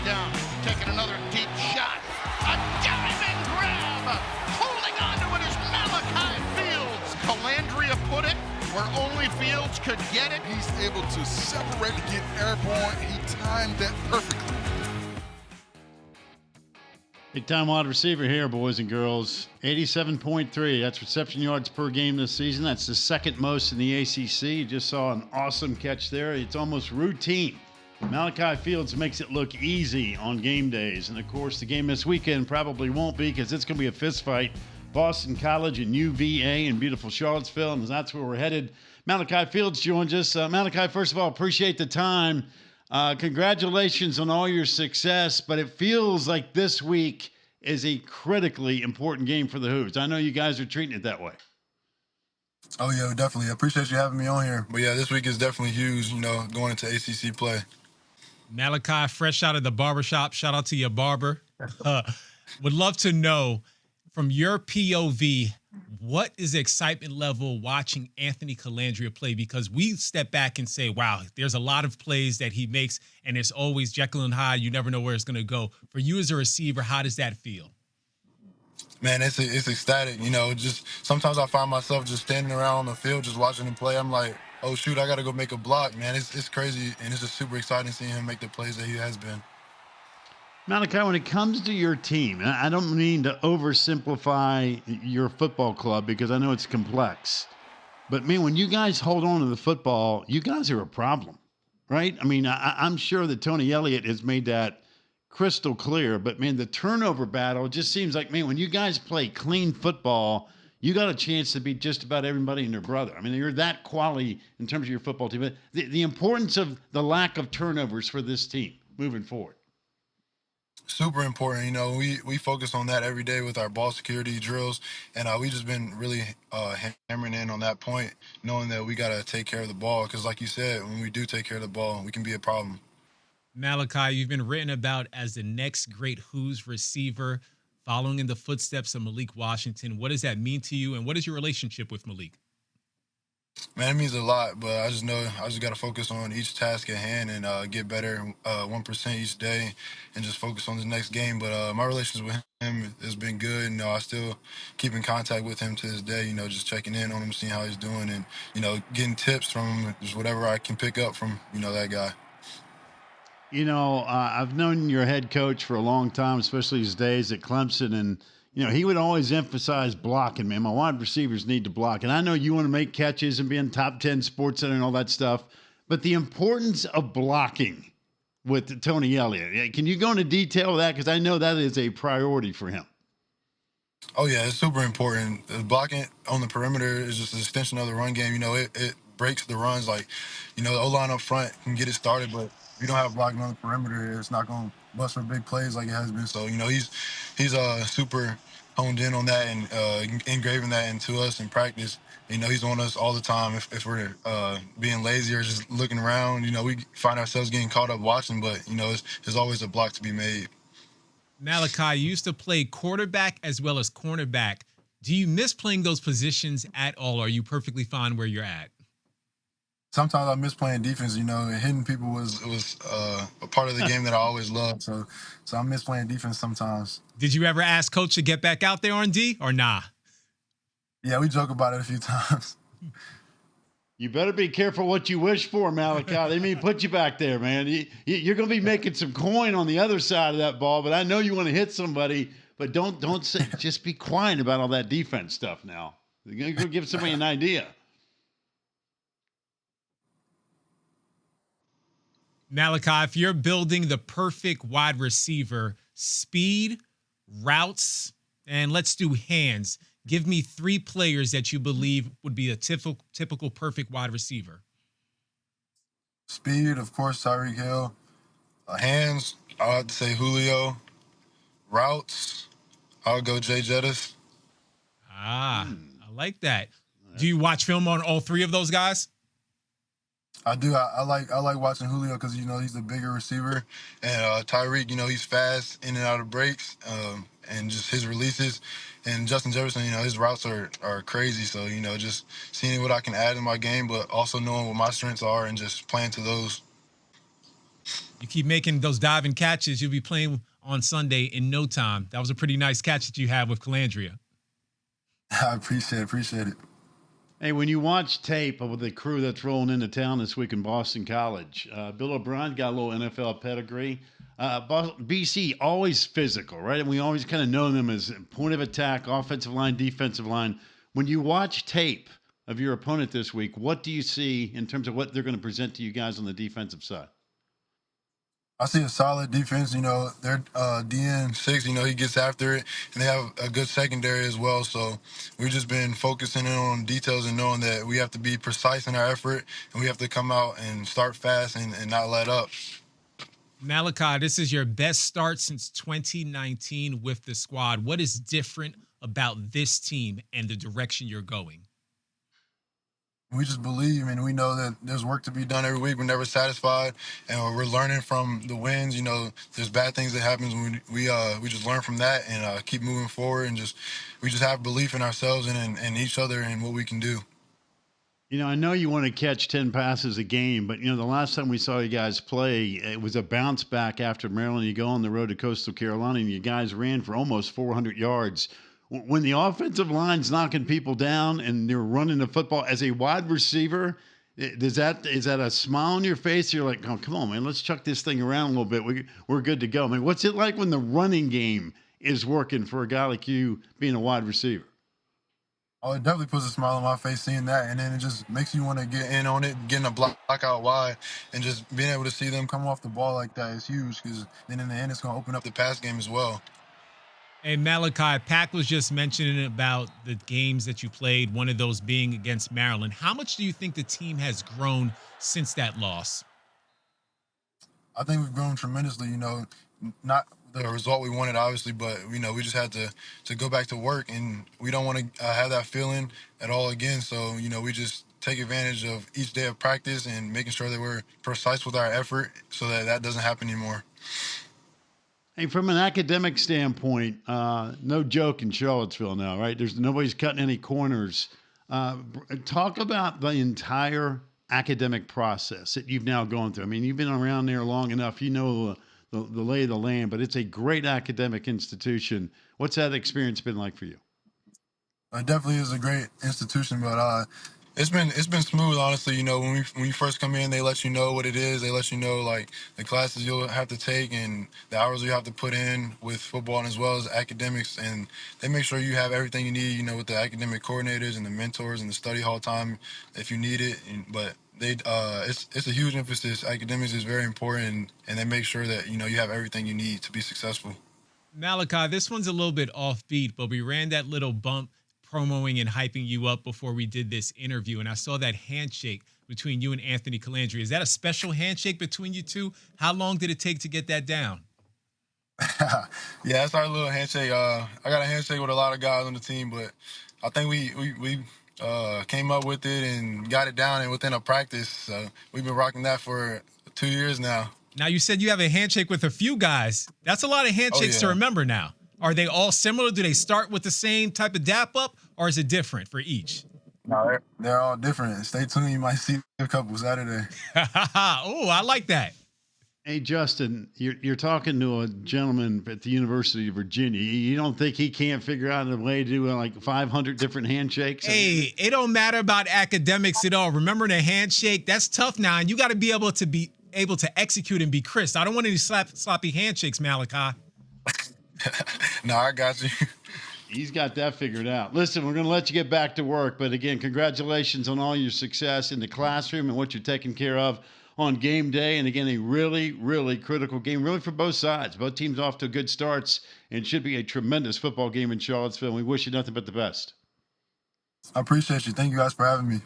down, taking another deep shot. A diving grab. Holding on to it is Malachi Fields. Kandria put it where only Fields could get it. He's able to separate and get airborne. He timed that perfectly. Big time wide receiver here, boys and girls. 87.3. That's reception yards per game this season. That's the second most in the ACC. You just saw an awesome catch there. It's almost routine. Malachi Fields makes it look easy on game days. And, of course, the game this weekend probably won't be because it's going to be a fist fight. Boston College and UVA in beautiful Charlottesville, and that's where we're headed. Malachi Fields joins us. Malachi, first of all, appreciate the time. Congratulations on all your success, but it feels like this week is a critically important game for the Hoos. I know you guys are treating it that way. Oh, yeah, definitely. I appreciate you having me on here. But, yeah, this week is definitely huge, going into ACC play. Malachi, fresh out of the barbershop. Shout out to your barber. Would love to know, from your POV, what is the excitement level watching Anthony Kandria play? Because we step back and say, wow, there's a lot of plays that he makes, and it's always Jekyll and Hyde. You never know where it's going to go. For you as a receiver, how does that feel? Man, it's ecstatic. Just sometimes I find myself just standing around on the field just watching him play. I'm like, oh, shoot, I got to go make a block, man. It's crazy, and it's just super exciting seeing him make the plays that he has been. Malachi, when it comes to your team, and I don't mean to oversimplify your football club because I know it's complex, but, man, when you guys hold on to the football, you guys are a problem, right? I mean, I'm sure that Tony Elliott has made that crystal clear, but, man, the turnover battle just seems like, man, when you guys play clean football, you got a chance to beat just about everybody and their brother. I mean, you're that quality in terms of your football team. But the importance of the lack of turnovers for this team moving forward. Super important. We focus on that every day with our ball security drills, and we just been really hammering in on that point, knowing that we got to take care of the ball because, like you said, when we do take care of the ball, we can be a problem. Malachi, you've been written about as the next great Hoos receiver, following in the footsteps of Malik Washington. What does that mean to you, and what is your relationship with Malik? Man, it means a lot, but I just know I just got to focus on each task at hand and get better 1% each day and just focus on the next game. But my relations with him has been good. I still keep in contact with him to this day, just checking in on him, seeing how he's doing, and, getting tips from him, just whatever I can pick up from, that guy. I've known your head coach for a long time, especially his days at Clemson, and he would always emphasize blocking, man. My wide receivers need to block. And I know you want to make catches and be in top 10 Sports Center and all that stuff, but the importance of blocking with Tony Elliott, can you go into detail with that? Because I know that is a priority for him. Oh, yeah, it's super important. Blocking on the perimeter is just an extension of the run game. It breaks the runs. Like, the O-line up front can get it started, but if you don't have blocking on the perimeter, it's not going to bust for big plays like it has been. So, he's super honed in on that and engraving that into us in practice. He's on us all the time. If we're being lazy or just looking around, we find ourselves getting caught up watching, but, there's always a block to be made. Malachi, you used to play quarterback as well as cornerback. Do you miss playing those positions at all, or are you perfectly fine where you're at? Sometimes I miss playing defense, and hitting people was a part of the game that I always loved. So I miss playing defense sometimes. Did you ever ask Coach to get back out there on D or nah? Yeah, we joke about it a few times. You better be careful what you wish for, Malachi. They may put you back there, man. You're going to be making some coin on the other side of that ball, but I know you want to hit somebody, but don't say, just be quiet about all that defense stuff now. You're going to give somebody an idea. Malachi, if you're building the perfect wide receiver, speed, routes, and let's do hands, give me 3 players that you believe would be a typical perfect wide receiver. Speed, of course, Tyreek Hill. Hands, I would say Julio. Routes, I would go Jay Jettis. I like that. Do you watch film on all 3 of those guys? I do. I like watching Julio because he's a bigger receiver, and Tyreek, he's fast in and out of breaks, and just his releases. And Justin Jefferson, his routes are crazy. So just seeing what I can add in my game, but also knowing what my strengths are and just playing to those. You keep making those diving catches, you'll be playing on Sunday in no time. That was a pretty nice catch that you had with Kandria. I appreciate it. Hey, when you watch tape of the crew that's rolling into town this week in Boston College, Bill O'Brien got a little NFL pedigree. BC, always physical, right? And we always kind of know them as point of attack, offensive line, defensive line. When you watch tape of your opponent this week, what do you see in terms of what they're going to present to you guys on the defensive side? I see a solid defense. Their DN6, he gets after it, and they have a good secondary as well. So we've just been focusing in on details and knowing that we have to be precise in our effort, and we have to come out and start fast and not let up. Malachi, this is your best start since 2019 with the squad. What is different about this team and the direction you're going? We just believe, and we know that there's work to be done every week. We're never satisfied, and we're learning from the wins. There's bad things that happen. We just learn from that and keep moving forward, and we just have belief in ourselves and in each other and what we can do. I know you want to catch 10 passes a game, but, the last time we saw you guys play, it was a bounce back after Maryland. You go on the road to Coastal Carolina, and you guys ran for almost 400 yards. When the offensive line's knocking people down and they're running the football as a wide receiver, is that a smile on your face? You're like, oh, come on, man, let's chuck this thing around a little bit. We're good to go. I mean, what's it like when the running game is working for a guy like you being a wide receiver? Oh, it definitely puts a smile on my face seeing that, and then it just makes you want to get in on it, getting a block out wide, and just being able to see them come off the ball like that is huge, because then in the end it's going to open up the pass game as well. Hey, Malachi, Pack was just mentioning about the games that you played, one of those being against Maryland. How much do you think the team has grown since that loss? I think we've grown tremendously, not the result we wanted, obviously, but, we just had to go back to work, and we don't want to have that feeling at all again. So, we just take advantage of each day of practice and making sure that we're precise with our effort so that doesn't happen anymore. Hey, from an academic standpoint, no joke in Charlottesville now, right? Nobody's cutting any corners. Talk about the entire academic process that you've now gone through. I mean, you've been around there long enough. You know the lay of the land, but it's a great academic institution. What's that experience been like for you? It definitely is a great institution, but it's been smooth, honestly. When you first come in, they let you know what it is. They let you know like the classes you'll have to take and the hours you have to put in with football and as well as academics, and they make sure you have everything you need. With the academic coordinators and the mentors and the study hall time if you need it. But it's a huge emphasis. Academics is very important, and they make sure that you have everything you need to be successful. Malachi, this one's a little bit offbeat, but we ran that little bump promoing and hyping you up before we did this interview, and I saw that handshake between you and Anthony Kandria. Is that a special handshake between you two? How long did it take to get that down? Yeah, that's our little handshake. I got a handshake with a lot of guys on the team, but I think we came up with it and got it down and within a practice. So we've been rocking that for 2 years now. Now, you said you have a handshake with a few guys. That's a lot of handshakes to remember now. Are they all similar? Do they start with the same type of dap up, or is it different for each? No, they're all different. Stay tuned. You might see a couple Saturday. Oh, I like that. Hey, Justin, you're talking to a gentleman at the University of Virginia. You don't think he can't figure out a way to do like 500 different handshakes? Hey, it don't matter about academics at all. Remember the handshake? That's tough now, and you got to be able to execute and be crisp. I don't want any sloppy handshakes, Malachi. No, I got you. He's got that figured out. Listen, we're going to let you get back to work. But again, congratulations on all your success in the classroom and what you're taking care of on game day. And again, a really, really critical game, really for both sides. Both teams off to good starts, and it should be a tremendous football game in Charlottesville. We wish you nothing but the best. I appreciate you. Thank you guys for having me.